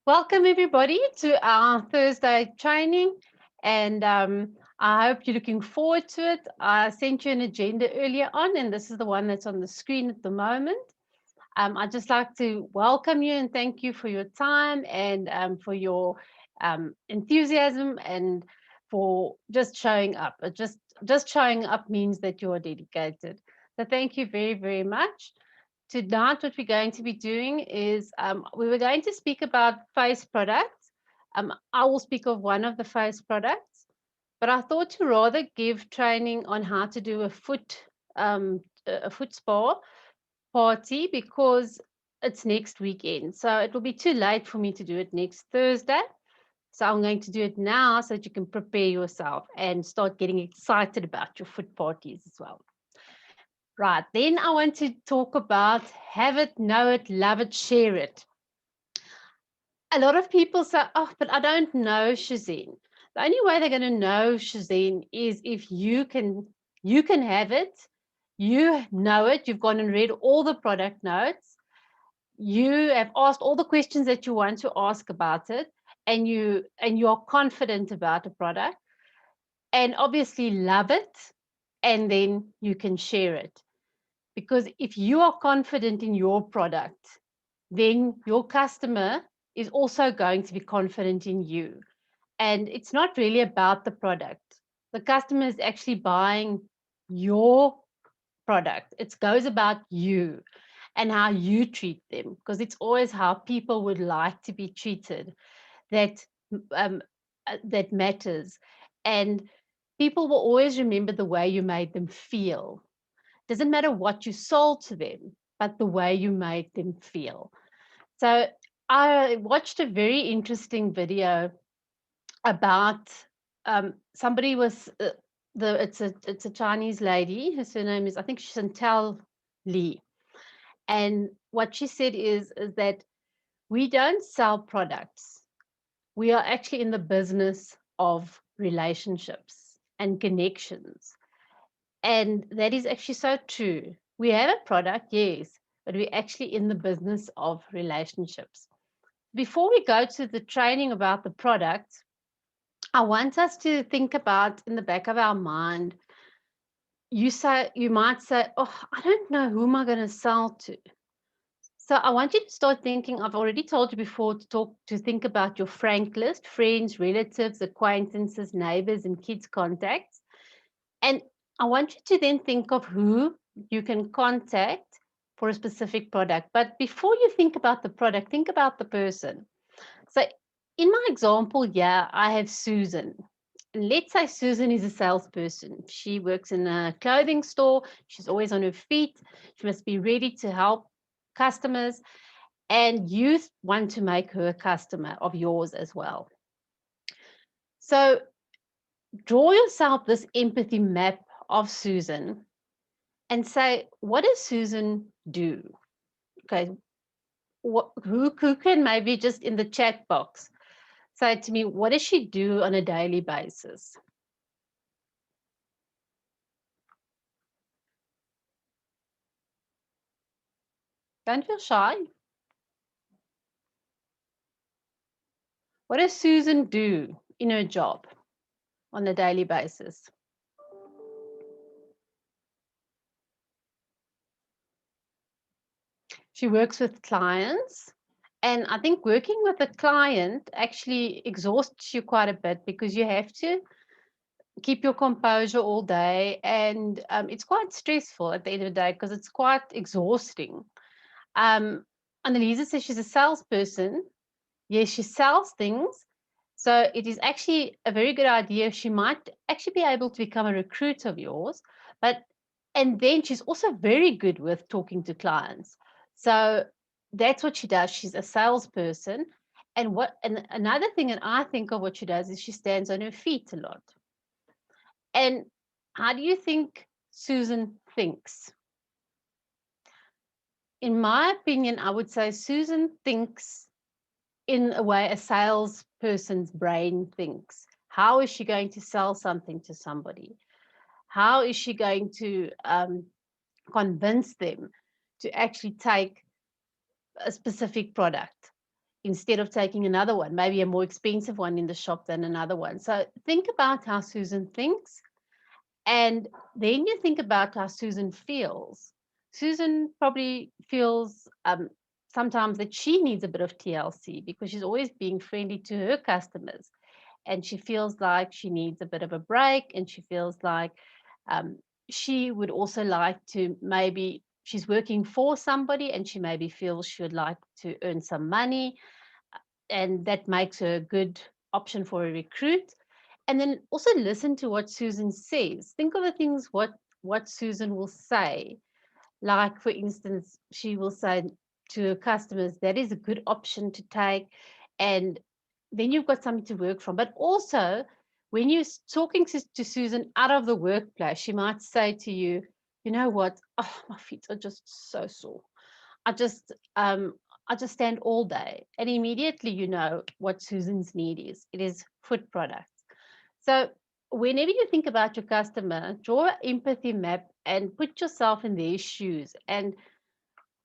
Welcome everybody to our Thursday training, and I hope you're looking forward to it. I sent you an agenda earlier on, and this is the one that's on the screen at the moment. I'd just like to welcome you and thank you for your time and for your enthusiasm and for just showing up. Just showing up means that you are dedicated. So thank you very, very much. Tonight, what we're going to be doing is we were going to speak about face products. I will speak of one of the face products, but I thought to rather give training on how to do a foot spa party because it's next weekend. So it will be too late for me to do it next Thursday. So I'm going to do it now so that you can prepare yourself and start getting excited about your foot parties as well. Right, then I want to talk about have it, know it, love it, share it. A lot of people say, oh, but I don't know Shazeen. The only way they're going to know Shazeen is if you can have it, you know it, you've gone and read all the product notes, you have asked all the questions that you want to ask about it, and you are confident about the product, and obviously love it, and then you can share it. Because if you are confident in your product, then your customer is also going to be confident in you. And it's not really about the product. The customer is actually buying your product. It goes about you and how you treat them, because it's always how people would like to be treated that um, that matters. And people will always remember the way you made them feel. Doesn't matter what you sold to them, but the way you made them feel. So I watched a very interesting video about somebody was it's a Chinese lady. Her surname is, I think, Chantal Li, and what she said is that we don't sell products. We are actually in the business of relationships and connections. And that is actually so true. We have a product, yes, but we're actually in the business of relationships. Before we go to the training about the product, I want us to think about in the back of our mind. You might say, oh, I don't know who am I going to sell to. So I want you to start thinking. I've already told you before to think about your frank list, friends, relatives, acquaintances, neighbors, and kids contacts. And I want you to then think of who you can contact for a specific product. But before you think about the product, think about the person. So in my example, yeah, I have Susan. Let's say Susan is a salesperson. She works in a clothing store. She's always on her feet. She must be ready to help customers. And you want to make her a customer of yours as well. So draw yourself this empathy map of Susan and say, what does Susan do? Okay, who can maybe just in the chat box say to me, what does she do on a daily basis? Don't feel shy. What does Susan do in her job on a daily basis? She works with clients. And I think working with a client actually exhausts you quite a bit because you have to keep your composure all day. And it's quite stressful at the end of the day because it's quite exhausting. Annalisa says she's a salesperson. Yes, she sells things. So it is actually a very good idea. She might actually be able to become a recruiter of yours, and then she's also very good with talking to clients. So that's what she does. She's a salesperson. And another thing that I think of what she does is she stands on her feet a lot. And how do you think Susan thinks? In my opinion, I would say Susan thinks in a way a salesperson's brain thinks. How is she going to sell something to somebody? How is she going to convince them to actually take a specific product? instead of taking another one, maybe a more expensive one in the shop than another one. So think about how Susan thinks, and then you think about how Susan feels. Susan probably feels sometimes that she needs a bit of TLC because she's always being friendly to her customers. And she feels like she needs a bit of a break, and she feels like um, she would also like to, maybe she's working for somebody and she maybe feels she would like to earn some money, and that makes her a good option for a recruit. And then also listen to what Susan says. Think of the things what Susan will say. Like, for instance, she will say to her customers, that is a good option to take. And then you've got something to work from. But also, when you're talking to Susan out of the workplace, she might say to you, you know what? Oh, my feet are just so sore. I just I just stand all day. And immediately you know what Susan's need is. It is foot products. So whenever you think about your customer, draw an empathy map and put yourself in their shoes and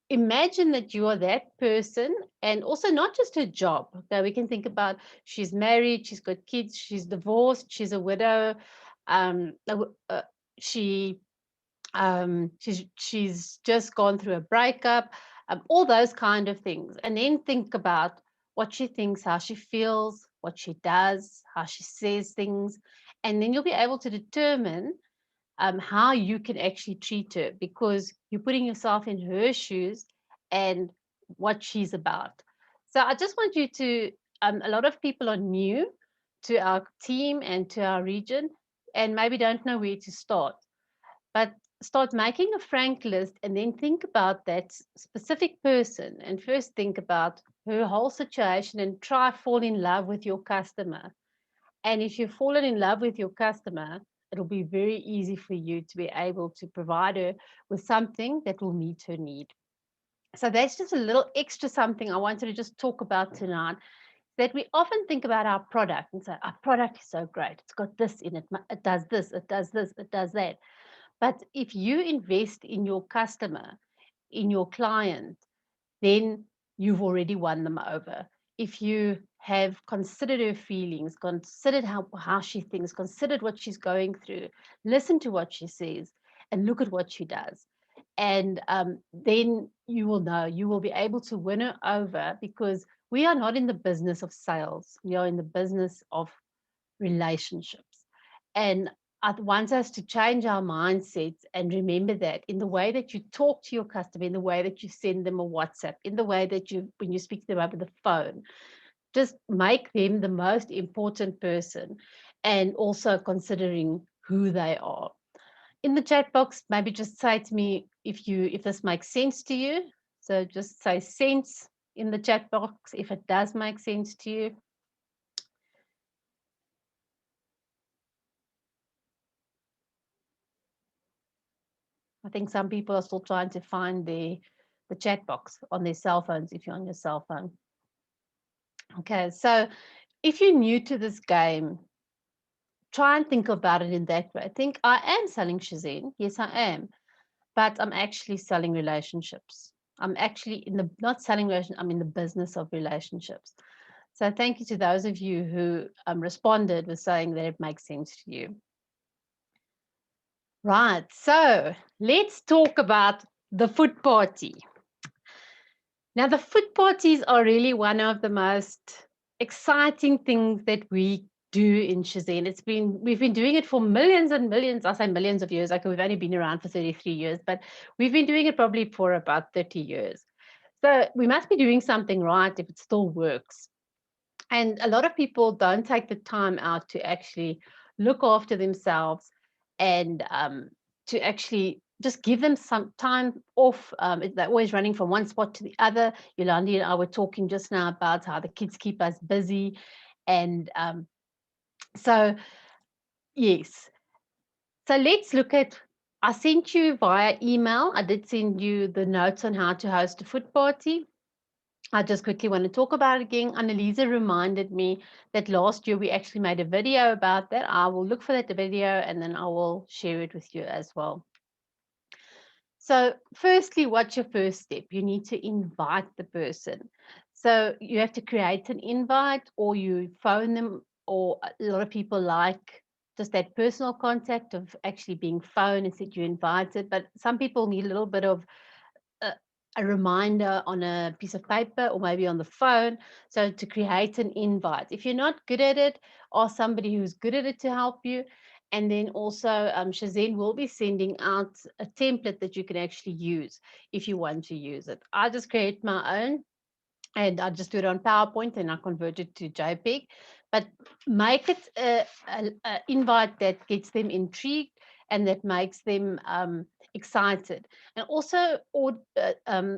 imagine that you are that person, and also not just her job. Okay, we can think about she's married, she's got kids, she's divorced, she's a widow, um, uh, uh, she she's just gone through a breakup, all those kind of things. And then think about what she thinks, how she feels, what she does, how she says things, and then you'll be able to determine how you can actually treat her, because you're putting yourself in her shoes and what she's about. So I just want you to, a lot of people are new to our team and to our region and maybe don't know where to start. But start making a frank list and then think about that specific person, and first think about her whole situation and try fall in love with your customer. And if you've fallen in love with your customer, it'll be very easy for you to be able to provide her with something that will meet her need. So that's just a little extra something I wanted to just talk about tonight. That we often think about our product and say, our product is so great. It's got this in it. It does this, it does this, it does that. But if you invest in your customer, in your client, then you've already won them over. If you have considered her feelings, considered how she thinks, considered what she's going through, listen to what she says, and look at what she does. And then you will know, you will be able to win her over, because we are not in the business of sales. We are in the business of relationships. And I want us to change our mindsets and remember that in the way that you talk to your customer, in the way that you send them a WhatsApp, in the way that you, when you speak to them over the phone, just make them the most important person, and also considering who they are. In the chat box, maybe just say to me if this makes sense to you. So just say sense in the chat box if it does make sense to you. I think some people are still trying to find the chat box on their cell phones if you're on your cell phone. Okay, so if you're new to this game, try and think about it in that way. Think, I am selling Shazam. Yes, I am. But I'm actually selling relationships. I'm actually in the, not selling relationships, I'm in the business of relationships. So thank you to those of you who responded with saying that it makes sense to you. Right, so let's talk about the foot party. Now, the foot parties are really one of the most exciting things that we do in Shazam. We've been doing it for millions and millions, I say millions of years. Like, we've only been around for 33 years, but we've been doing it probably for about 30 years. So we must be doing something right if it still works. And a lot of people don't take the time out to actually look after themselves and to actually just give them some time off. They're always running from one spot to the other. Yolandi and I were talking just now about how the kids keep us busy. And so, yes. So let's look at, I sent you via email. I did send you the notes on how to host a foot party. I just quickly want to talk about it again. Annalisa reminded me that last year we actually made a video about that. I will look for that video and then I will share it with you as well. So firstly, what's your first step? You need to invite the person. So you have to create an invite, or you phone them, or a lot of people like just that personal contact of actually being phoned and said you invited. But some people need a little bit of a, a reminder on a piece of paper or maybe on the phone. So to create an invite. If you're not good at it, ask somebody who's good at it to help you. And then also, Shazeen will be sending out a template that you can actually use if you want to use it. I just create my own and I just do it on PowerPoint and I convert it to JPEG. But make it a invite that gets them intrigued and that makes them excited. And also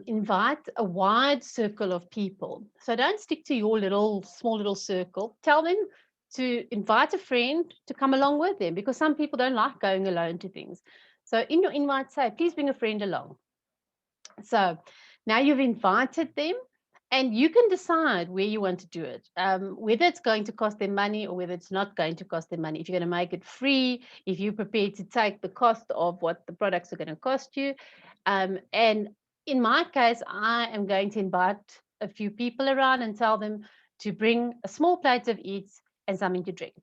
invite a wide circle of people. So don't stick to your small little circle. Tell them to invite a friend to come along with them, because some people don't like going alone to things. So in your invite, say, please bring a friend along. So now you've invited them, and you can decide where you want to do it, whether it's going to cost them money or whether it's not going to cost them money. If you're going to make it free, if you're prepared to take the cost of what the products are going to cost you. And in my case, I am going to invite a few people around and tell them to bring a small plate of eats and something to drink.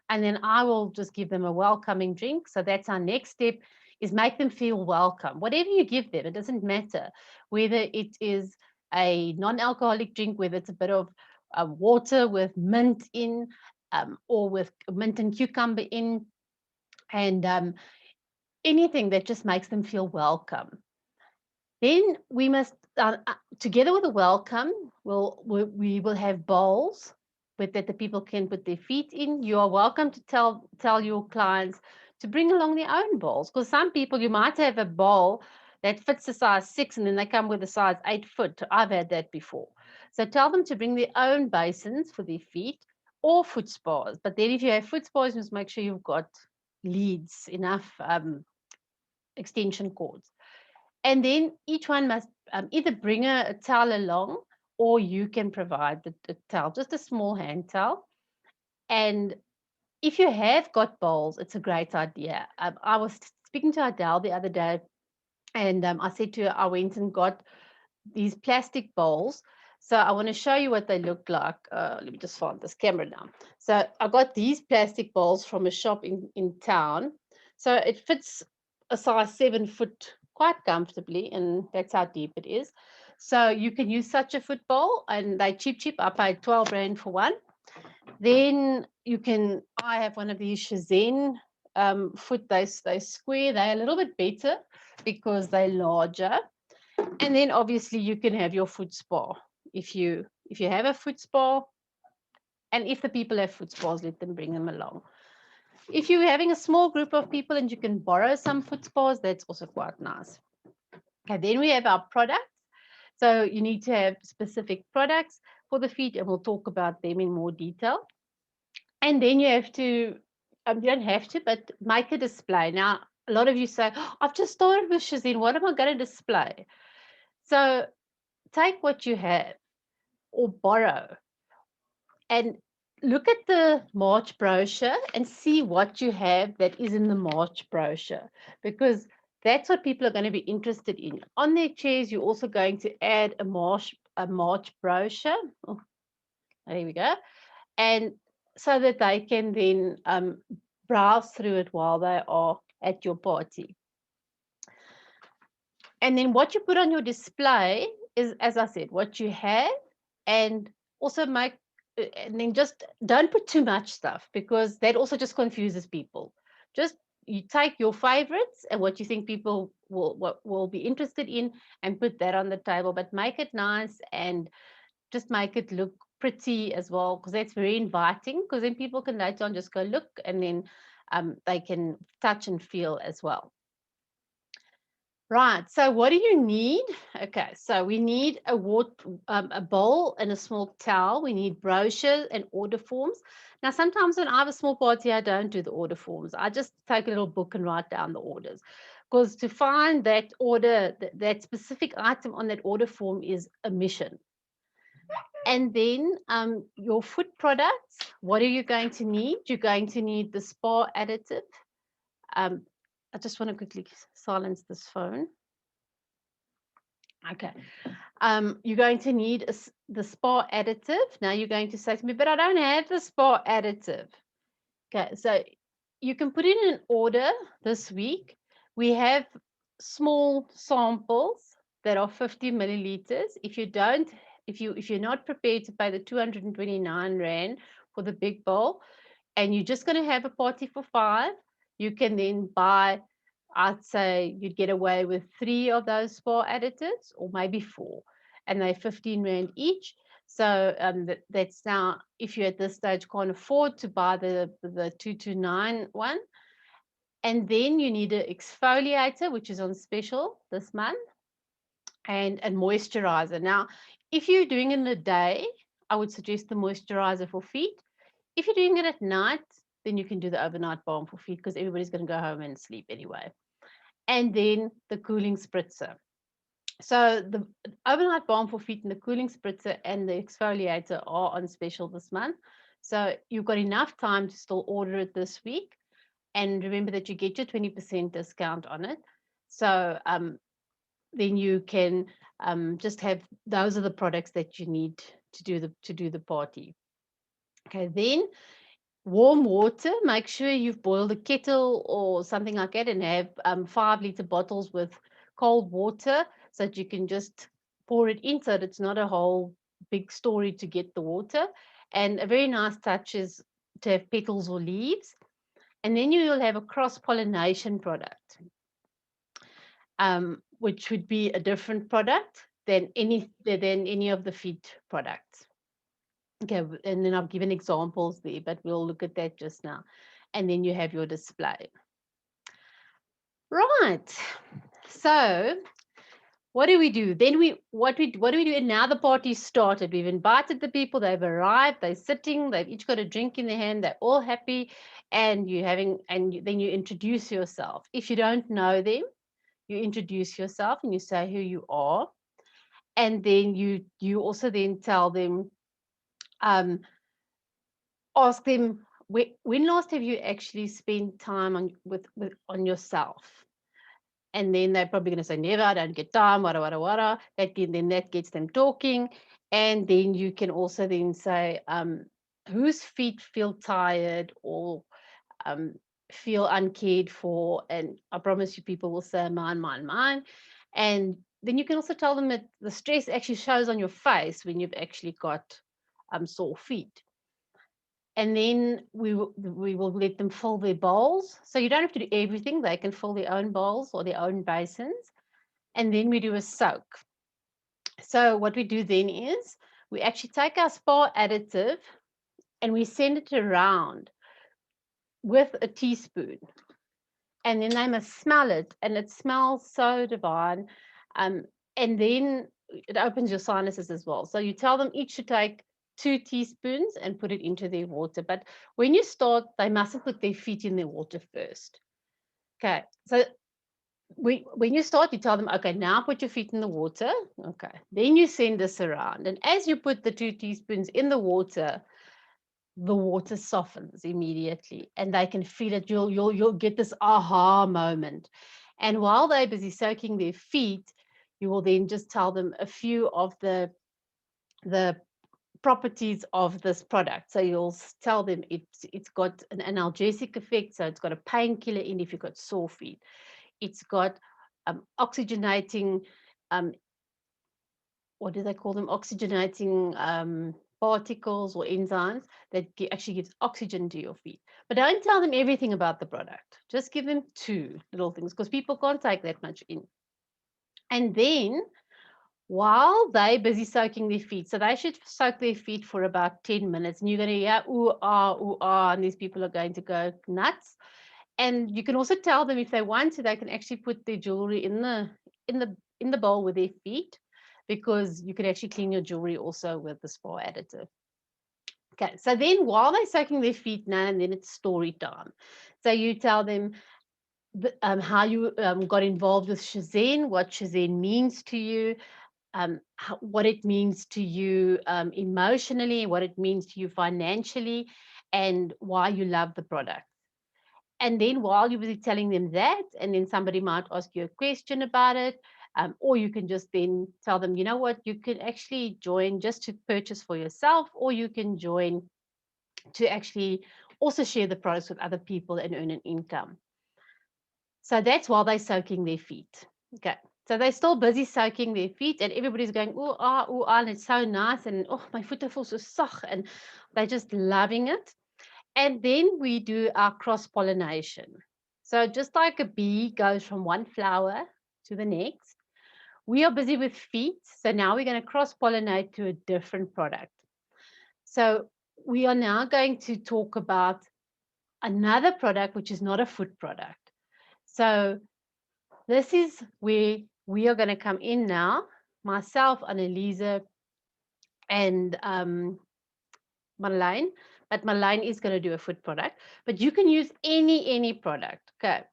And then I will just give them a welcoming drink. So that's our next step, is make them feel welcome. Whatever you give them, it doesn't matter whether it is a non-alcoholic drink, whether it's a bit of water with mint in, or with mint and cucumber in, and anything that just makes them feel welcome. Then we must, together with a welcome, we will have bowls that the people can put their feet in. You are welcome to tell your clients to bring along their own bowls, because some people, you might have a bowl that fits a size 6 and then they come with a size 8 foot. I've had that before. So tell them to bring their own basins for their feet or foot spas. But then if you have foot spas, you must make sure you've got leads, enough extension cords. And then each one must either bring a towel along, or you can provide the towel, just a small hand towel. And if you have got bowls, it's a great idea. I was speaking to Adele the other day, and I said to her, I went and got these plastic bowls. So I want to show you what they look like. Let me just find this camera now. So I got these plastic bowls from a shop in town. So it fits a size 7 foot quite comfortably, and that's how deep it is. So you can use such a foot bowl, and they cheap. I paid 12 Rand for one. Then I have one of these Shazeen foot, they square, they're a little bit better because they're larger. And then obviously you can have your foot spa if you have a foot spa, and if the people have foot spas, let them bring them along. If you're having a small group of people and you can borrow some foot spas, that's also quite nice. Okay, then we have our products. So you need to have specific products for the feet, and we'll talk about them in more detail. And then you have to, you don't have to, but make a display. Now, a lot of you say, oh, I've just started with Shazeen, what am I going to display? So take what you have or borrow, and look at the March brochure and see what you have that is in the March brochure, because that's what people are going to be interested in. On their chairs, you're also going to add a March brochure. Oh, there we go. And so that they can then browse through it while they are at your party. And then what you put on your display is, as I said, what you have, and also and then just don't put too much stuff, because that also just confuses people. Just you take your favorites and what you think people will be interested in, and put that on the table, but make it nice and just make it look pretty as well, because that's very inviting, because then people can later on just go look, and then they can touch and feel as well. Right, so what do you need? Okay, so we need a bowl and a small towel. We need brochures and order forms. Now, sometimes when I have a small party, I don't do the order forms. I just take a little book and write down the orders, because to find that order, that specific item on that order form is a mission. And then your foot products, what are you going to need? You're going to need the spa additive. I just want to quickly silence this phone. Okay. You're going to need the spa additive. Now you're going to say to me, but I don't have the spa additive. Okay, so you can put in an order this week. We have small samples that are 50 milliliters. If you're not prepared to pay the 229 Rand for the big bowl, and you're just going to have a party for 5, you can then buy, I'd say you'd get away with 3 of those spa additives, or maybe 4, and they're 15 Rand each. So that's now, if you at this stage can't afford to buy the 229 one, and then you need an exfoliator, which is on special this month, and a moisturizer. Now, if you're doing it in a day, I would suggest the moisturizer for feet. If you're doing it at night, then you can do the overnight balm for feet, because everybody's going to go home and sleep anyway. And then the cooling spritzer. So the overnight balm for feet and the cooling spritzer and the exfoliator are on special this month. So you've got enough time to still order it this week. And remember that you get your 20% discount on it. So then you can just have, those are the products that you need to do the party. Okay, then warm water. Make sure you've boiled a kettle or something like that, and have 5-liter bottles with cold water, so that you can just pour it in, so that it's not a whole big story to get the water. And a very nice touch is to have petals or leaves. And then you will have a cross-pollination product, which would be a different product than any of the feet products. Okay, and then I've given examples there, but we'll look at that just now. And then you have your display. Right. So what do we do? Then what do we do? And now the party's started. We've invited the people, they've arrived, they're sitting, they've each got a drink in their hand, they're all happy, and then you introduce yourself. If you don't know them, you introduce yourself and you say who you are. And then you also then tell them, ask them, when last have you actually spent time on yourself? And then they're probably going to say, never, I don't get time, wada. Then that gets them talking. And then you can also then say, whose feet feel tired or feel uncared for? And I promise you, people will say, mine. And then you can also tell them that the stress actually shows on your face when you've actually got sore feet. And then we will let them fill their bowls. So you don't have to do everything. They can fill their own bowls or their own basins. And then we do a soak. So what we do then is we actually take our spa additive and we send it around with a teaspoon. And then they must smell it. And it smells so divine. And then it opens your sinuses as well. So you tell them each to take 2 teaspoons and put it into their water. But when you start, they mustn't put their feet in the water first. Okay, so when you start, you tell them, okay, now put your feet in the water. Okay, then you send this around. And as you put the 2 teaspoons in the water softens immediately, and they can feel it. You'll get this aha moment. And while they're busy soaking their feet, you will then just tell them a few of the properties of this product. So you'll tell them it's got an analgesic effect, so it's got a painkiller in if you've got sore feet. It's got oxygenating, what do they call them? Oxygenating particles or enzymes that actually gives oxygen to your feet. But don't tell them everything about the product. Just give them 2 little things, because people can't take that much in. And then while they're busy soaking their feet, so they should soak their feet for about 10 minutes, and you're going to hear ooh ah, and these people are going to go nuts. And you can also tell them, if they want to, they can actually put their jewelry in the bowl with their feet, because you can actually clean your jewelry also with the spa additive. Okay, so then while they're soaking their feet now, and then it's story time. So you tell them how you got involved with Shazam, what Shazam means to you, what it means to you emotionally, what it means to you financially, and why you love the product. And then while you're busy telling them that, and then somebody might ask you a question about it, Or you can just then tell them, you know what, you can actually join just to purchase for yourself, or you can join to actually also share the products with other people and earn an income. So that's while they're soaking their feet. Okay. So they're still busy soaking their feet, and everybody's going, ooh, ah, and it's so nice. And oh, my foot feels so soft. And they're just loving it. And then we do our cross pollination. So just like a bee goes from one flower to the next, we are busy with feet. So now we're going to cross pollinate to a different product. So we are now going to talk about another product, which is not a foot product. So this is where we are going to come in now, myself, Annalisa, and Marlene. But Marlene is going to do a foot product, but you can use any product. Okay.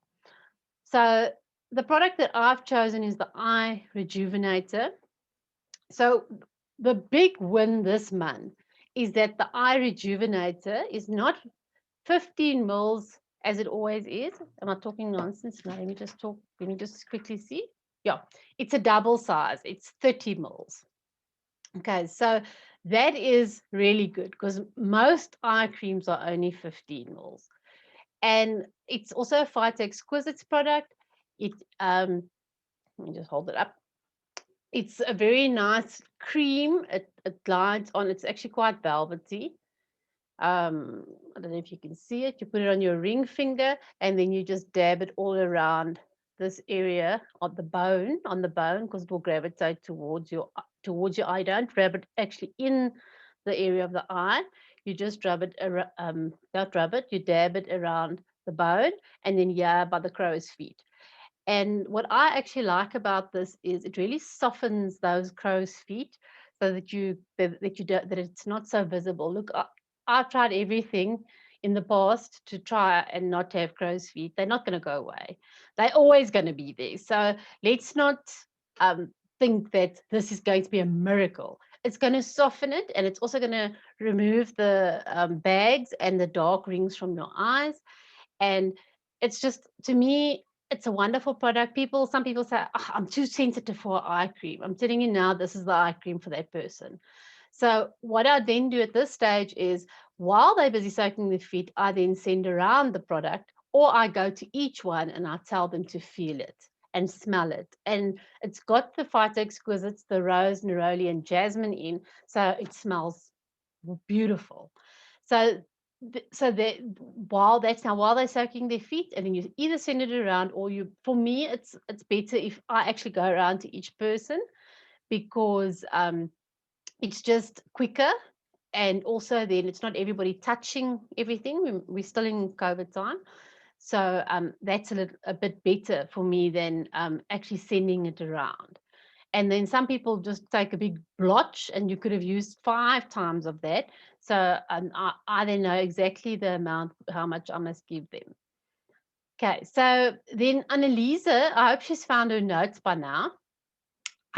So the product that I've chosen is the eye Rejuvenator. So the big win this month is that the eye Rejuvenator is not 15 mils as it always is. Am I talking nonsense? No, let me just quickly see. Yeah, it's a double size. It's 30 mils. Okay, so that is really good because most eye creams are only 15 mils. And it's also a Phyto Exquisites product. Let me just hold it up. It's a very nice cream. It glides on. It's actually quite velvety. I don't know if you can see it. You put it on your ring finger, and then you just dab it all around this area of the bone, because it will gravitate towards your eye. Don't rub it actually in the area of the eye. You just rub it around, don't rub it, you dab it around the bone, and then by the crow's feet. And what I actually like about this is it really softens those crow's feet so that that it's not so visible. Look, I've tried everything in the past to try and not have crow's feet. They're not going to go away. They're always going to be there. So let's not think that this is going to be a miracle. It's going to soften it, and it's also going to remove the bags and the dark rings from your eyes. And it's just, to me, it's a wonderful product. Some people say, oh, I'm too sensitive for eye cream. I'm telling you now, this is the eye cream for that person. So what I then do at this stage is, while they're busy soaking their feet, I then send around the product, or I go to each one and I tell them to feel it and smell it. And it's got the Phyto Exquisites, the rose, neroli, and jasmine in, so it smells beautiful. So while they're soaking their feet, and then you either send it around, or for me, it's better if I actually go around to each person, because it's just quicker, and also then it's not everybody touching everything. We're still in COVID time, so that's a bit better for me than actually sending it around. And then some people just take a big blotch, and you could have used 5 times of that. So I then know exactly the amount, how much I must give them. Okay, so then Annalisa, I hope she's found her notes by now.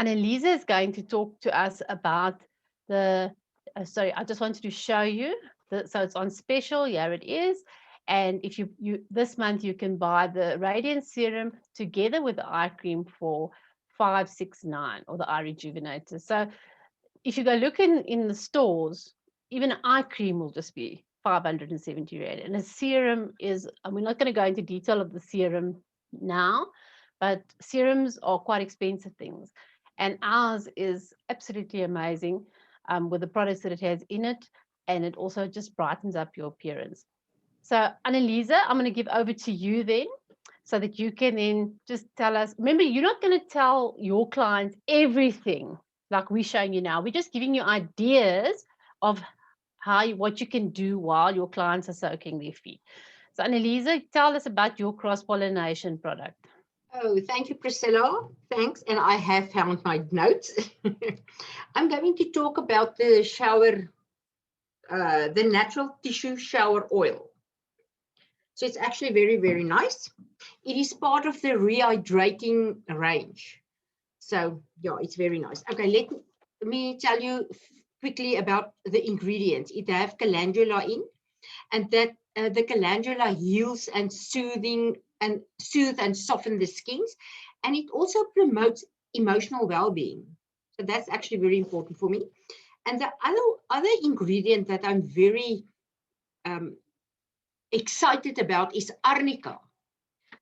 Annalisa is going to talk to us about sorry, I just wanted to show you. So it's on special, here it is. And if you this month, you can buy the Radiant Serum together with the eye cream for 569, or the eye Rejuvenator. So if you go look in the stores, even an eye cream will just be 570 rand. And a serum is, and we're not going to go into detail of the serum now, but serums are quite expensive things. And ours is absolutely amazing with the products that it has in it. And it also just brightens up your appearance. So Annalisa, I'm going to give over to you then, so that you can then just tell us. Remember, you're not going to tell your clients everything like we're showing you now. We're just giving you ideas of what you can do while your clients are soaking their feet. So Annalisa, tell us about your cross-pollination product. Oh, thank you, Priscilla. Thanks. And I have found my notes. I'm going to talk about the the natural tissue shower oil. So it's actually very, very nice. It is part of the rehydrating range. So yeah, it's very nice. Okay, let me tell you quickly about the ingredients. It have calendula in, and that the calendula heals and soothe and soften the skins, and it also promotes emotional well-being. So that's actually very important for me. And the other ingredient that I'm very excited about is arnica,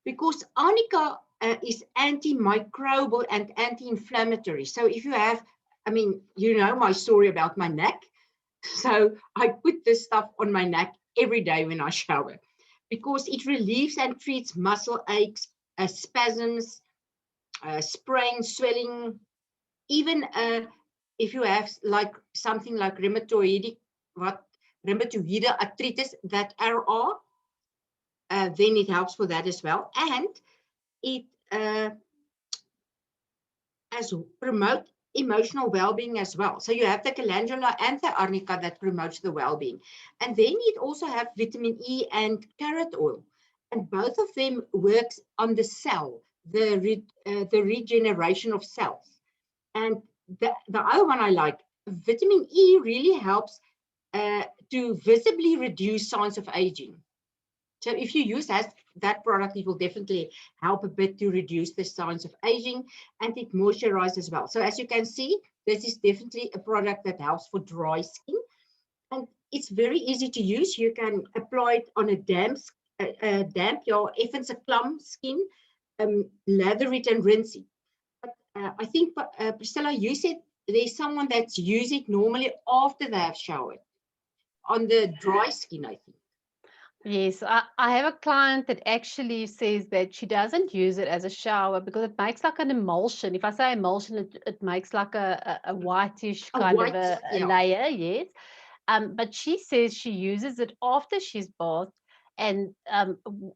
because arnica is antimicrobial and anti-inflammatory. So if you have, I mean, you know my story about my neck. So I put this stuff on my neck every day when I shower, because it relieves and treats muscle aches, spasms, sprains, swelling, even if you have like something like rheumatoid arthritis, that RR, then it helps for that as well. And it promote emotional well-being as well. So you have the calendula and the arnica that promotes the well-being. And then it also have vitamin E and carrot oil. And both of them works on the cell, the regeneration of cells. And the other one I like, vitamin E really helps to visibly reduce signs of aging. So if you use that product, it will definitely help a bit to reduce the signs of aging, and it moisturizes as well. So as you can see, this is definitely a product that helps for dry skin, and it's very easy to use. You can apply it on a damp, or even a clump skin, lather it and rinse it. But I think, Priscilla, you said there's someone that's used it normally after they have showered on the dry skin, I think. Yes, I have a client that actually says that she doesn't use it as a shower because it makes like an emulsion. If I say emulsion, it makes like a whitish kind of a layer, yes. But she says she uses it after she's bathed and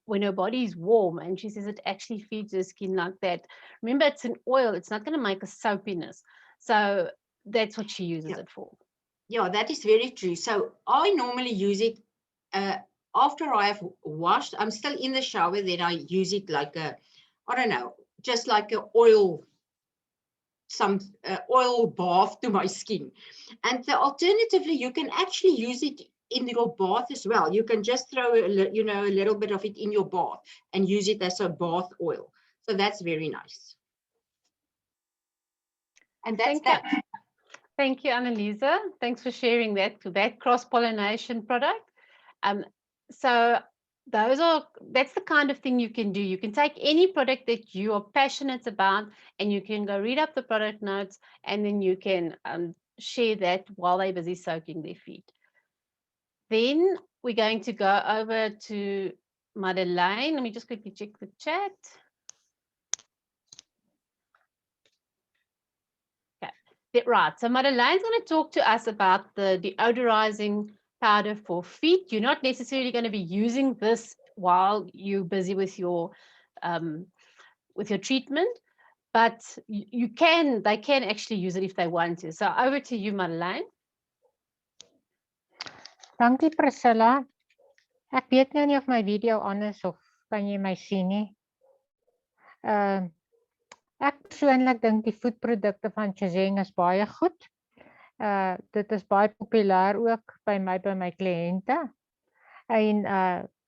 when her body is warm, and she says it actually feeds her skin like that. Remember, it's an oil. It's not going to make a soapiness. So that's what she uses it for. Yeah, that is very true. So I normally use it after I have washed. I'm still in the shower, then I use it like I don't know, just like an oil, some oil bath to my skin. And alternatively, you can actually use it in your bath as well. You can just throw a little bit of it in your bath and use it as a bath oil. So that's very nice. And that's that. Thank you, Annalisa. Thanks for sharing that cross-pollination product. So that's the kind of thing you can do. You can take any product that you are passionate about, and you can go read up the product notes, and then you can share that while they're busy soaking their feet. Then we're going to go over to Madeleine. Let me just quickly check the chat. Right, so Madeleine's going to talk to us about the deodorizing powder for feet. You're not necessarily going to be using this while you're busy with your treatment, but they can actually use it if they want to. So over to you, Madeleine. Dankie, Priscilla. Ek weet nou nie of my video aan is of kan jy my sien nie. Ek persoonlik dink die voedprodukte van Shazeng is baie goed. Dit is baie populêr ook by my kliënte. En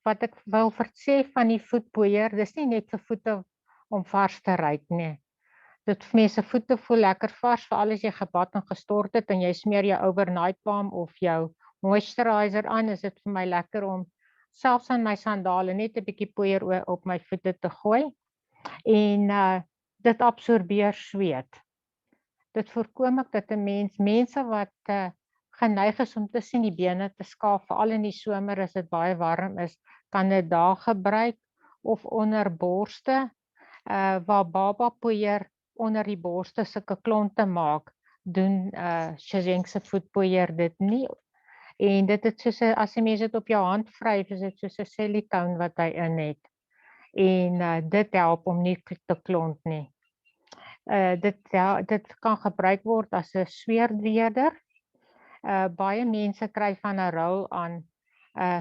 wat ek wil sê van die voetpoeier, dis nie net vir voete om vars te ruik nie. Dit vir mense voete voel lekker vars, veral as jy gebad en gestort het en jy smeer jou overnight balm of jou moisturizer aan, is dit vir my lekker om selfs aan my sandale net 'n bietjie poeier op my voete te gooi. En dit absorbeer sweet. Dit voorkom ook dat mense wat geneig is om tussen die bene te skaaf, veral in die somer as dit baie warm is, kan dit daar gebruik of onder borste, waar baba poeier onder die borste sulke klonte maak, doen Shazeng se voetpoeier dit nie. En dit het soos as jy mens dit op jou hand vryf, is dit soos 'n silikoon wat hy in het. En dit help om nie te klont nie. Dit kan gebruik word as 'n sweerdweerder. Baie mense kry van 'n rol aan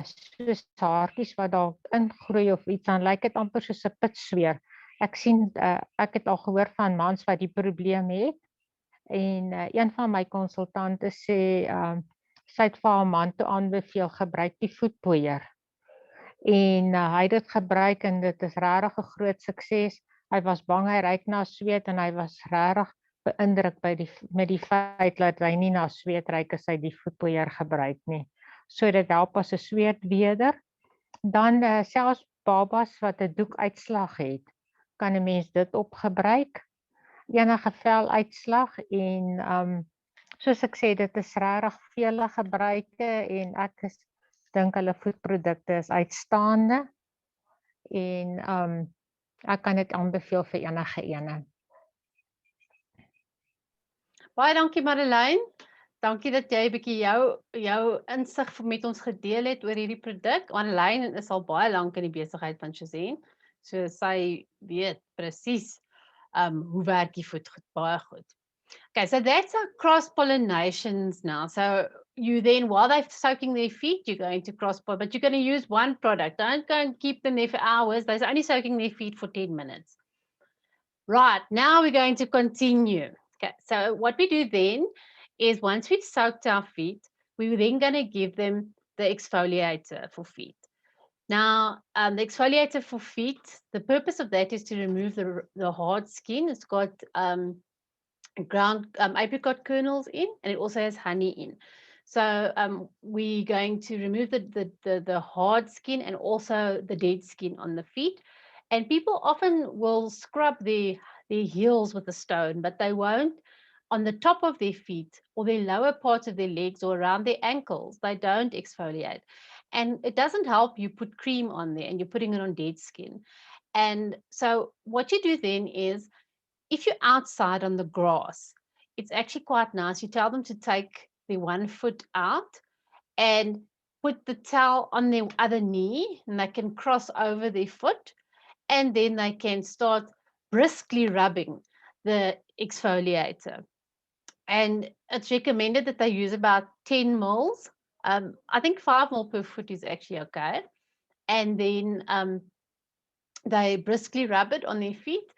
soos haartjies wat dalk ingroei of iets, dan lyk dit amper soos 'n pitsweer. Ek het al gehoor van mans wat die probleem het. En een van my konsultante sê sy het vir haar man toe aanbeveel, gebruik die voetpoeier. En hy het dit gebruik en dit is regtig 'n groot sukses. Hy was bang hy ruik na sweet en hy was regtig beïndruk met die feit dat hy nie na sweet ruik as hy die voetpoeier gebruik nie. So dit help as 'n sweetveder. Dan selfs babas wat 'n doekuitslag het, kan 'n mens dit op gebruik. Enige veluitslag en soos ek sê, dit is regtig vele gebruike en ek dink hulle voedprodukte is uitstaande en ek kan dit aanbeveel vir enige ene. Baie dankie Madeleine. Dankie dat jy 'n bietjie jou insig met ons gedeel het oor hierdie produk. Madeleine is al baie lank in die besigheid van Shazam. So sy weet presies hoe werk die voet goed, baie goed. Okay, so that's our cross-pollinations now. So you then, while they're soaking their feet, you're going to cross-pollinate, but you're going to use one product. Don't go and keep them there for hours. They're only soaking their feet for 10 minutes. Right, now we're going to continue. Okay, so what we do then is once we've soaked our feet, we're then going to give them the exfoliator for feet. Now, the exfoliator for feet, the purpose of that is to remove the hard skin. It's got ground apricot kernels in, and it also has honey in. So we're going to remove the hard skin and also the dead skin on the feet. And people often will scrub their heels with a stone, but they won't on the top of their feet or their lower parts of their legs or around their ankles. They don't exfoliate. And it doesn't help you put cream on there and you're putting it on dead skin. And so what you do then is, if you're outside on the grass, it's actually quite nice. You tell them to take their one foot out and put the towel on their other knee, and they can cross over their foot, and then they can start briskly rubbing the exfoliator. And it's recommended that they use about 10 mils. I think 5 ml per foot is actually okay. And then they briskly rub it on their feet.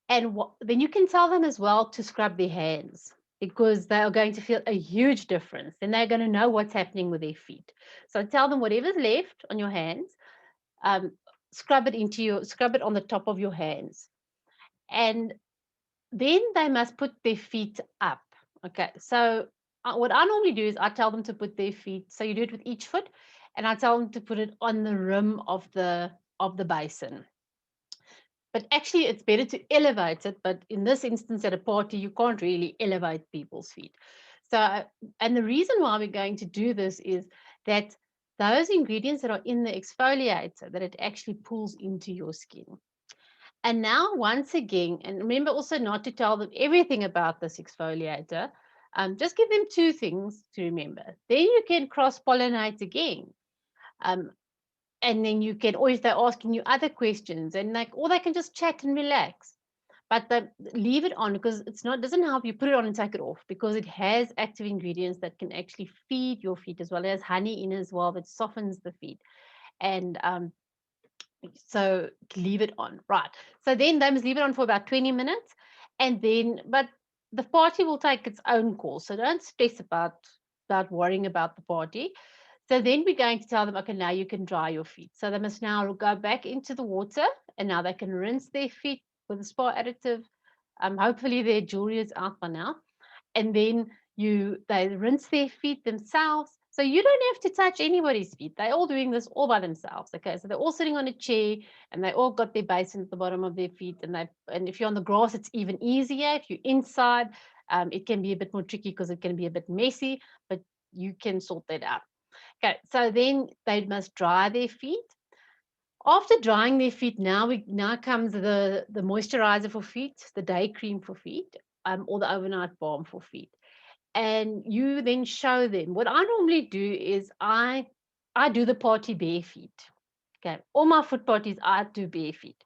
And then you can tell them as well to scrub their hands, because they are going to feel a huge difference. Then they're going to know what's happening with their feet. So tell them whatever's left on your hands, scrub it on the top of your hands. And then they must put their feet up. Okay, so what I normally do is I tell them to put their feet, so you do it with each foot, and I tell them to put it on the rim of the basin. But actually, it's better to elevate it. But in this instance, at a party, you can't really elevate people's feet. So, and the reason why we're going to do this is that those ingredients that are in the exfoliator, that it actually pulls into your skin. And now, once again, and remember also not to tell them everything about this exfoliator. Just give them 2 things to remember. Then you can cross-pollinate again. And then you can always, they're asking you other questions, and or they can just chat and relax. But leave it on, because doesn't help you put it on and take it off, because it has active ingredients that can actually feed your feet, as well as honey in as well, that softens the feet. And so leave it on, right? So then they must leave it on for about 20 minutes, and then, but the party will take its own course. So don't stress about worrying about the party. So then we're going to tell them, okay, now you can dry your feet. So they must now go back into the water, and now they can rinse their feet with a spa additive. Hopefully their jewelry is out by now. And then they rinse their feet themselves. So you don't have to touch anybody's feet. They're all doing this all by themselves. Okay, so they're all sitting on a chair, and they all got their basin at the bottom of their feet. And if you're on the grass, it's even easier. If you're inside, it can be a bit more tricky because it can be a bit messy, but you can sort that out. Okay, so then they must dry their feet. After drying their feet, now comes the moisturizer for feet, the day cream for feet, or the overnight balm for feet. And you then show them. What I normally do is I do the party bare feet. Okay, all my foot parties I do bare feet.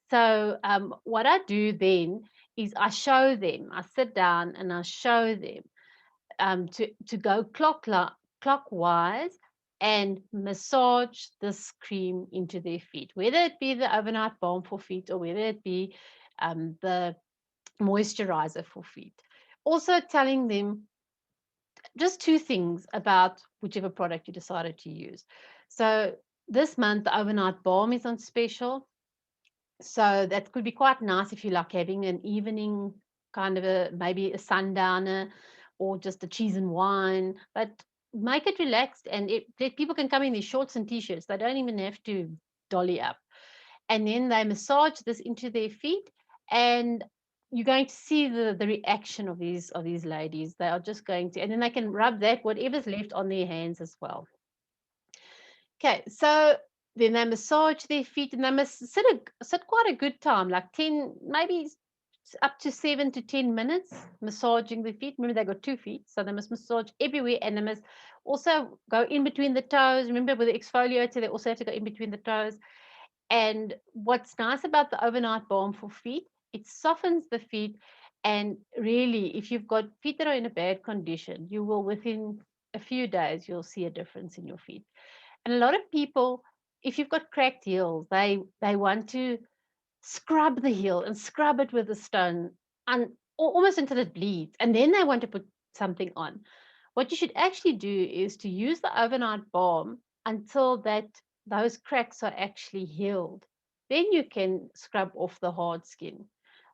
So what I do then is I show them. I sit down and I show them to go clockwise and massage this cream into their feet, whether it be the overnight balm for feet or whether it be the moisturizer for feet. Also telling them just 2 things about whichever product you decided to use. So this month, the overnight balm is on special. So that could be quite nice if you like having an evening kind of maybe a sundowner or just a cheese and wine, but make it relaxed and people can come in these shorts and t-shirts. They don't even have to dolly up. And then they massage this into their feet, and you're going to see the reaction of these ladies. They are just going to, and then they can rub that, whatever's left, on their hands as well. Okay, so then they massage their feet, and they must sit quite a good time, like 10, maybe up to 7 to 10 minutes massaging the feet. Remember, they got 2 feet, so they must massage everywhere, and they must also go in between the toes. Remember, with the exfoliator, they also have to go in between the toes. And what's nice about the overnight balm for feet, it softens the feet. And really, if you've got feet that are in a bad condition, you will, within a few days, you'll see a difference in your feet. And a lot of people, if you've got cracked heels, they want to scrub the heel and scrub it with a stone and almost until it bleeds. And then they want to put something on. What you should actually do is to use the overnight balm until those cracks are actually healed. Then you can scrub off the hard skin.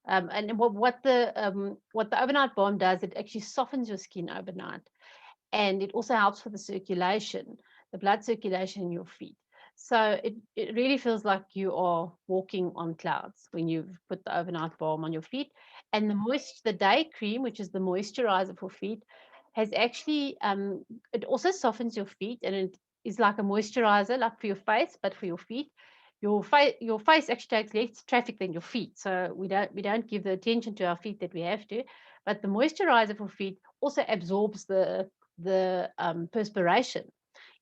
And what the overnight balm does, it actually softens your skin overnight, and it also helps with the circulation, the blood circulation in your feet. So it really feels like you are walking on clouds when you've put the overnight balm on your feet. And the day cream, which is the moisturizer for feet, has actually it also softens your feet, and it is like a moisturizer, like for your face, but for your feet. Your face actually takes less traffic than your feet, so we don't give the attention to our feet that we have to. But the moisturizer for feet also absorbs the perspiration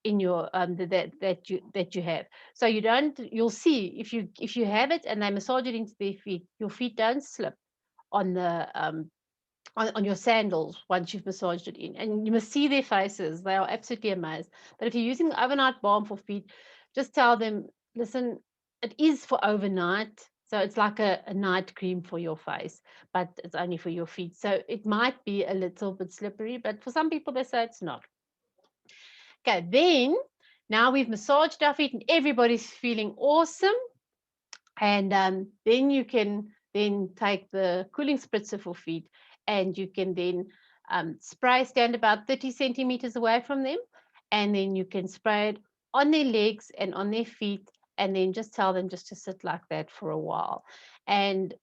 in your that you have. So you'll see if you have it and they massage it into their feet, your feet don't slip on the on your sandals once you've massaged it in, and you must see their faces. They are absolutely amazed. But if you're using overnight balm for feet, just tell them, listen, it is for overnight, so it's like a night cream for your face, but it's only for your feet. So it might be a little bit slippery, but for some people they say it's not. Okay, then now we've massaged our feet and everybody's feeling awesome. And then you can then take the cooling spritzer for feet, and you can then stand about 30 centimeters away from them, and then you can spray it on their legs and on their feet, and then just tell them just to sit like that for a while. And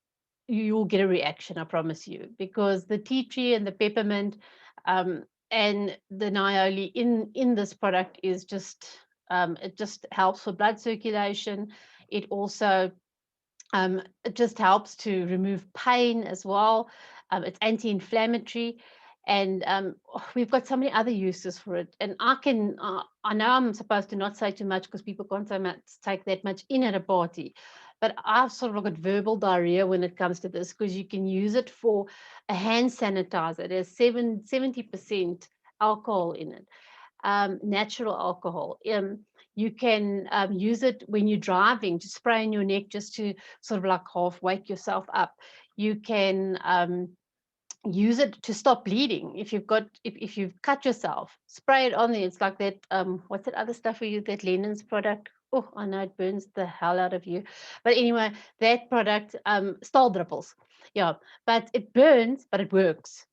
you'll get a reaction, I promise you, because the tea tree and the peppermint and the niaoli in this product is just, it just helps for blood circulation. It also it just helps to remove pain as well. It's anti-inflammatory, and we've got so many other uses for it. And I know I'm supposed to not say too much because people can't take that much in at a party, but I've sort of got verbal diarrhea when it comes to this, because you can use it for a hand sanitizer. It has 70% alcohol in it, natural alcohol. You can use it when you're driving, to spray in your neck just to sort of like half wake yourself up. You can use it to stop bleeding. If you've cut yourself, spray it on there. It's like that, what's that other stuff we use, that Lennon's product? Oh, I know it burns the hell out of you. But anyway, that product, Staldrippels. Yeah, but it burns, but it works.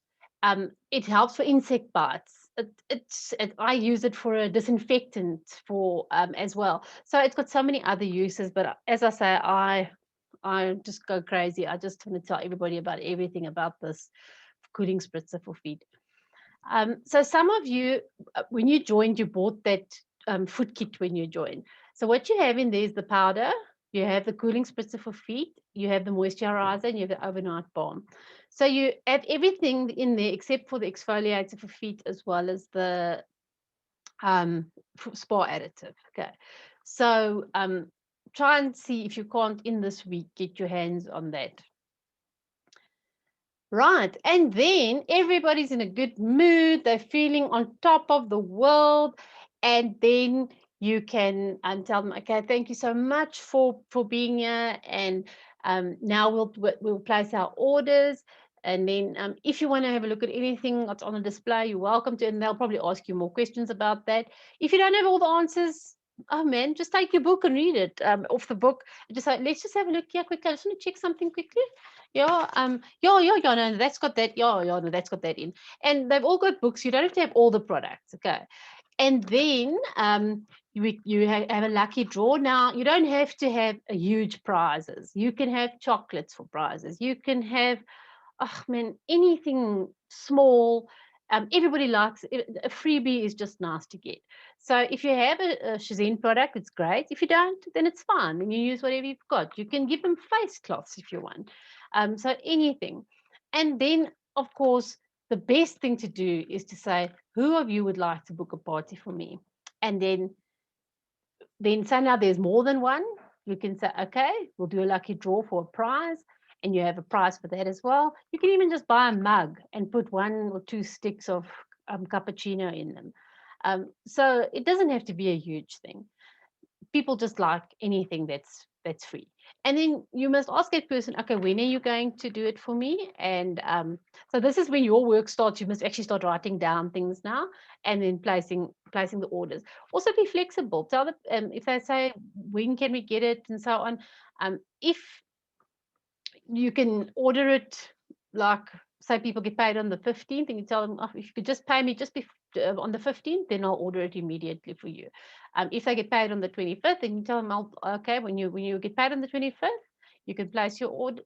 It helps for insect bites. I use it for a disinfectant for as well. So it's got so many other uses. But as I say, I just go crazy. I just want to tell everybody about everything about this cooling spritzer for feet. So some of you, when you joined, you bought that foot kit when you joined. So what you have in there is the powder, you have the cooling spritzer for feet, you have the moisturizer, and you have the overnight balm. So you have everything in there except for the exfoliator for feet, as well as the spa additive. Okay, so try and see if you can't in this week get your hands on that. Right, and then everybody's in a good mood, they're feeling on top of the world, and then you can tell them, okay, thank you so much for being here, and now we'll place our orders. And then if you want to have a look at anything that's on the display, you're welcome to, and they'll probably ask you more questions about that. If you don't have all the answers, oh man, just take your book and read it off the book. Just like, let's just have a look here quickly. I just want to check something quickly. Yeah, no, that's got that. Yeah, no, that's got that in. And they've all got books. You don't have to have all the products, okay? And then you have a lucky draw. Now, you don't have to have a huge prizes. You can have chocolates for prizes. You can have, oh man, anything small. Everybody likes it. A freebie is just nice to get. So if you have a Shazeen product, it's great. If you don't, then it's fine. Then you use whatever you've got. You can give them face cloths if you want. So anything. And then, of course, the best thing to do is to say, who of you would like to book a party for me? And then say now there's more than one. You can say, okay, we'll do a lucky draw for a prize. And you have a prize for that as well. You can even just buy a mug and put 1 or 2 sticks of cappuccino in them. So it doesn't have to be a huge thing. People just like anything that's free. And then you must ask that person, okay, when are you going to do it for me? And so this is when your work starts. You must actually start writing down things now and then placing the orders. Also be flexible. Tell them if they say, when can we get it and so on. If you can order it, like say people get paid on the 15th and you tell them, oh, if you could just pay me just on the 15th, then I'll order it immediately for you. If they get paid on the 25th, then you tell them, okay, when you get paid on the 25th, you can place your order,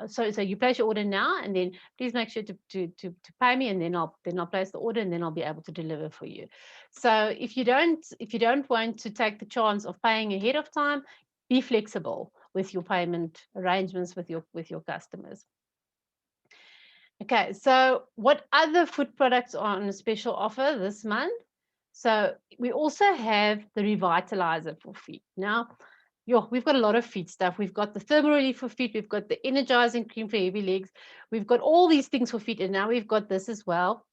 so you place your order now, and then please make sure to pay me, and then I'll place the order, and then I'll be able to deliver for you. So if you don't want to take the chance of paying ahead of time, be flexible with your payment arrangements with your customers. Okay, so what other food products are on a special offer this month? So we also have the Revitalizer for feet. Now, we've got a lot of feet stuff. We've got the thermal relief for feet. We've got the energizing cream for heavy legs. We've got all these things for feet, and now we've got this as well.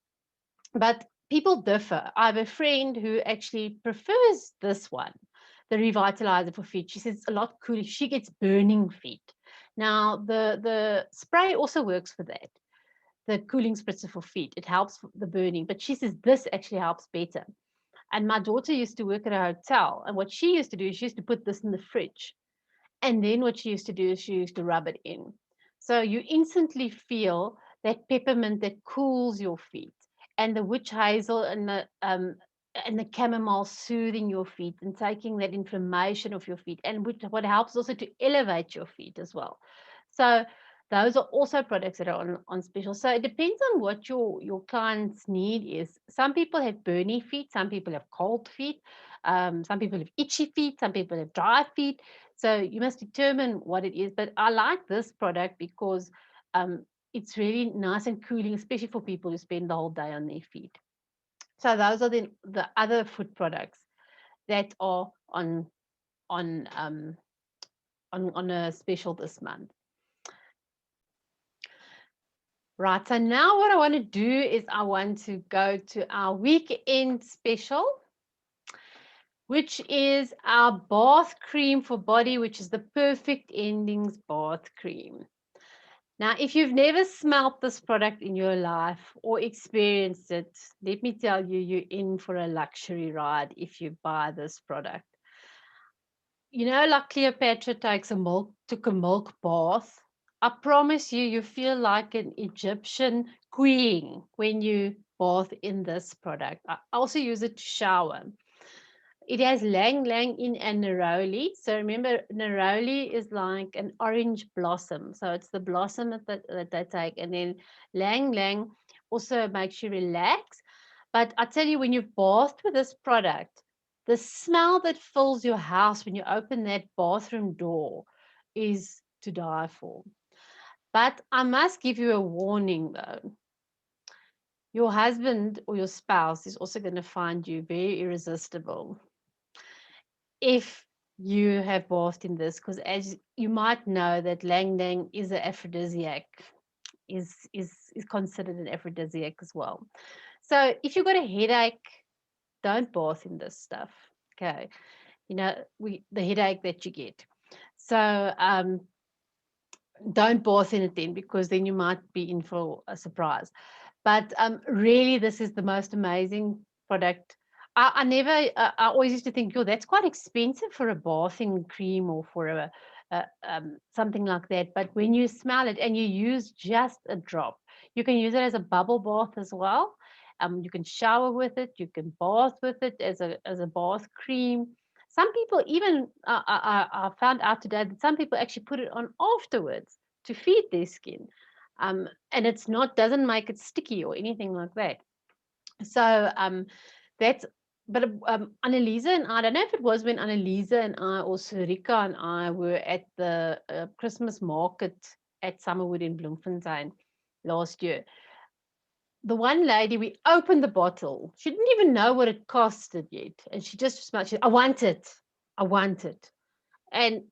But people differ. I have a friend who actually prefers this one, the Revitalizer for feet. She says it's a lot cooler. She gets burning feet. Now, the spray also works for that, the cooling spritzer for feet. It helps the burning, but she says this actually helps better. And my daughter used to work at a hotel, and what she used to do is she used to put this in the fridge. And then what she used to do is she used to rub it in. So you instantly feel that peppermint that cools your feet, and the witch hazel and the chamomile soothing your feet and taking that inflammation off your feet, and what helps also to elevate your feet as well. So those are also products that are on special. So it depends on what your client's need is. Some people have burny feet, some people have cold feet, some people have itchy feet, some people have dry feet. So you must determine what it is. But I like this product because it's really nice and cooling, especially for people who spend the whole day on their feet. So those are the other food products that are on a special this month. Right, so now what I want to do is I want to go to our weekend special, which is our bath cream for body, which is the Perfect Endings bath cream. Now, if you've never smelled this product in your life or experienced it, let me tell you, you're in for a luxury ride if you buy this product. You know, like Cleopatra took a milk bath. I promise you, you feel like an Egyptian queen when you bath in this product. I also use it to shower. It has lang lang in and neroli. So remember, neroli is like an orange blossom. So it's the blossom that they take. And then lang lang also makes you relax. But I tell you, when you bath with this product, the smell that fills your house when you open that bathroom door is to die for. But I must give you a warning though. Your husband or your spouse is also going to find you very irresistible if you have bathed in this, because as you might know that lang lang is an aphrodisiac, is considered an aphrodisiac as well. So if you've got a headache, don't bath in this stuff. Okay, you know, the headache that you get. So don't bath in it then, because then you might be in for a surprise. But really, this is the most amazing product I never, I always used to think, yo, that's quite expensive for a bathing cream or for something like that. But when you smell it and you use just a drop, you can use it as a bubble bath as well. You can shower with it, you can bath with it as a bath cream. Some people even, I found out today that some people actually put it on afterwards to feed their skin. And it's not, doesn't make it sticky or anything like that. So that's, but Annalisa and I don't know if it was when Annalisa and I or Sarika and I were at the Christmas market at Summerwood in Bloemfontein last year. The one lady, we opened the bottle. She didn't even know what it costed yet. And she just smelled, I want it. I want it. And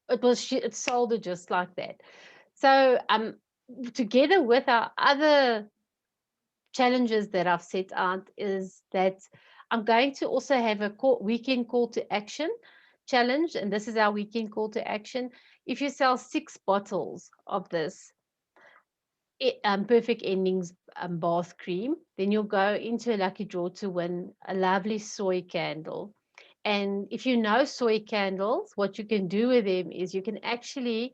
it sold it just like that. So together with our other challenges that I've set out is that I'm going to also have a weekend call to action challenge. And this is our weekend call to action. If you sell 6 bottles of this Perfect Endings bath cream, then you'll go into a lucky draw to win a lovely soy candle. And if you know soy candles, what you can do with them is you can actually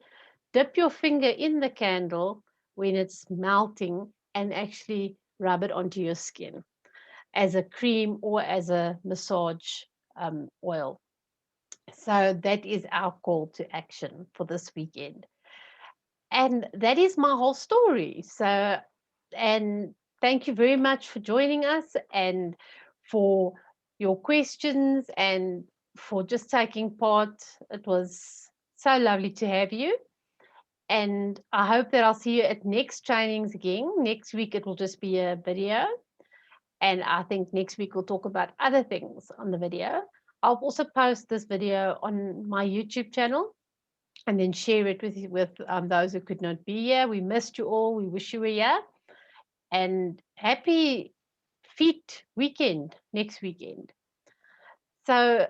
dip your finger in the candle when it's melting and actually rub it onto your skin as a cream or as a massage oil. So that is our call to action for this weekend. And that is my whole story. So, and thank you very much for joining us and for your questions and for just taking part. It was so lovely to have you. And I hope that I'll see you at next trainings again. Next week, it will just be a video. And I think next week we'll talk about other things on the video. I'll also post this video on my YouTube channel and then share it with those who could not be here. We missed you all. We wish you were here. And happy feet weekend next weekend. So